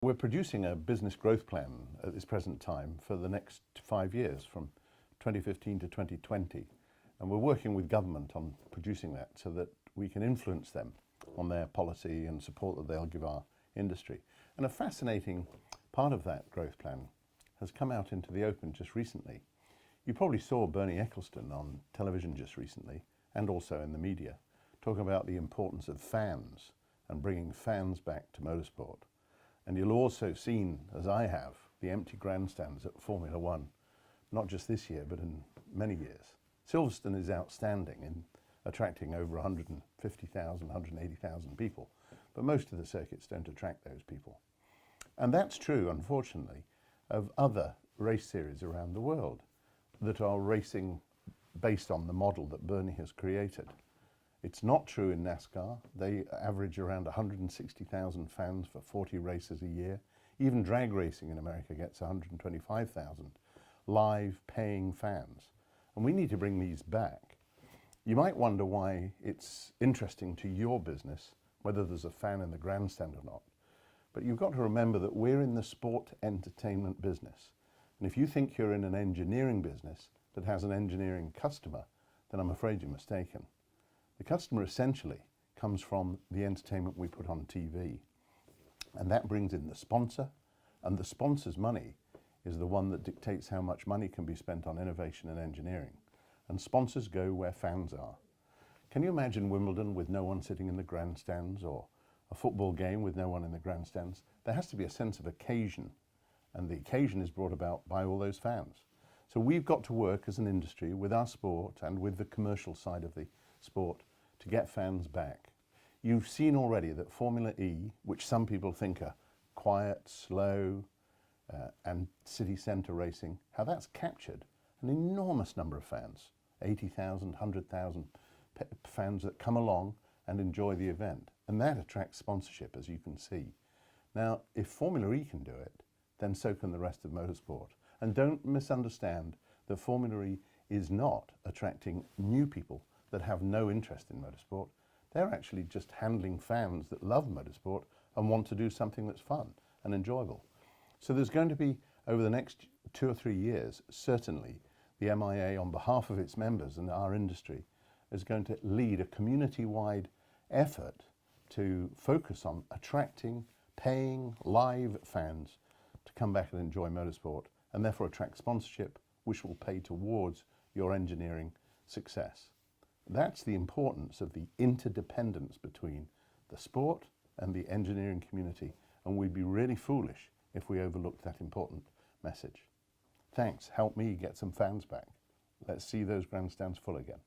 We're producing a business growth plan at this present time for the next 5 years, from 2015 to 2020. And we're working with government on producing that so that we can influence them on their policy and support that they'll give our industry. And a fascinating part of that growth plan has come out into the open just recently. You probably saw Bernie Ecclestone on television just recently, and also in the media, talking about the importance of fans and bringing fans back to motorsport. And you'll also seen, as I have, the empty grandstands at Formula One, not just this year, but in many years. Silverstone is outstanding in attracting over 150,000, 180,000 people, but most of the circuits don't attract those people. And that's true, unfortunately, of other race series around the world that are racing based on the model that Bernie has created. It's not true in NASCAR. They average around 160,000 fans for 40 races a year. Even drag racing in America gets 125,000 live paying fans. And we need to bring these back. You might wonder why it's interesting to your business, whether there's a fan in the grandstand or not. But you've got to remember that we're in the sport entertainment business. And if you think you're in an engineering business that has an engineering customer, then I'm afraid you're mistaken. The customer essentially comes from the entertainment we put on TV. And that brings in the sponsor, and the sponsor's money is the one that dictates how much money can be spent on innovation and engineering. And sponsors go where fans are. Can you imagine Wimbledon with no one sitting in the grandstands, or a football game with no one in the grandstands? There has to be a sense of occasion, and the occasion is brought about by all those fans. So we've got to work as an industry with our sport and with the commercial side of the sport to get fans back. You've seen already that Formula E, which some people think are quiet, slow, and city centre racing, how that's captured an enormous number of fans, 80,000, 100,000 fans that come along and enjoy the event. And that attracts sponsorship, as you can see. Now, if Formula E can do it, then so can the rest of motorsport. And don't misunderstand that Formula E is not attracting new people that have no interest in motorsport. They're actually just handling fans that love motorsport and want to do something that's fun and enjoyable. So there's going to be, over the next 2 or 3 years, certainly the MIA, on behalf of its members and our industry, is going to lead a community-wide effort to focus on attracting, paying live fans to come back and enjoy motorsport, and therefore attract sponsorship, which will pay towards your engineering success. That's the importance of the interdependence between the sport and the engineering community, and we'd be really foolish if we overlooked that important message. Thanks. Help me get some fans back. Let's see those grandstands full again.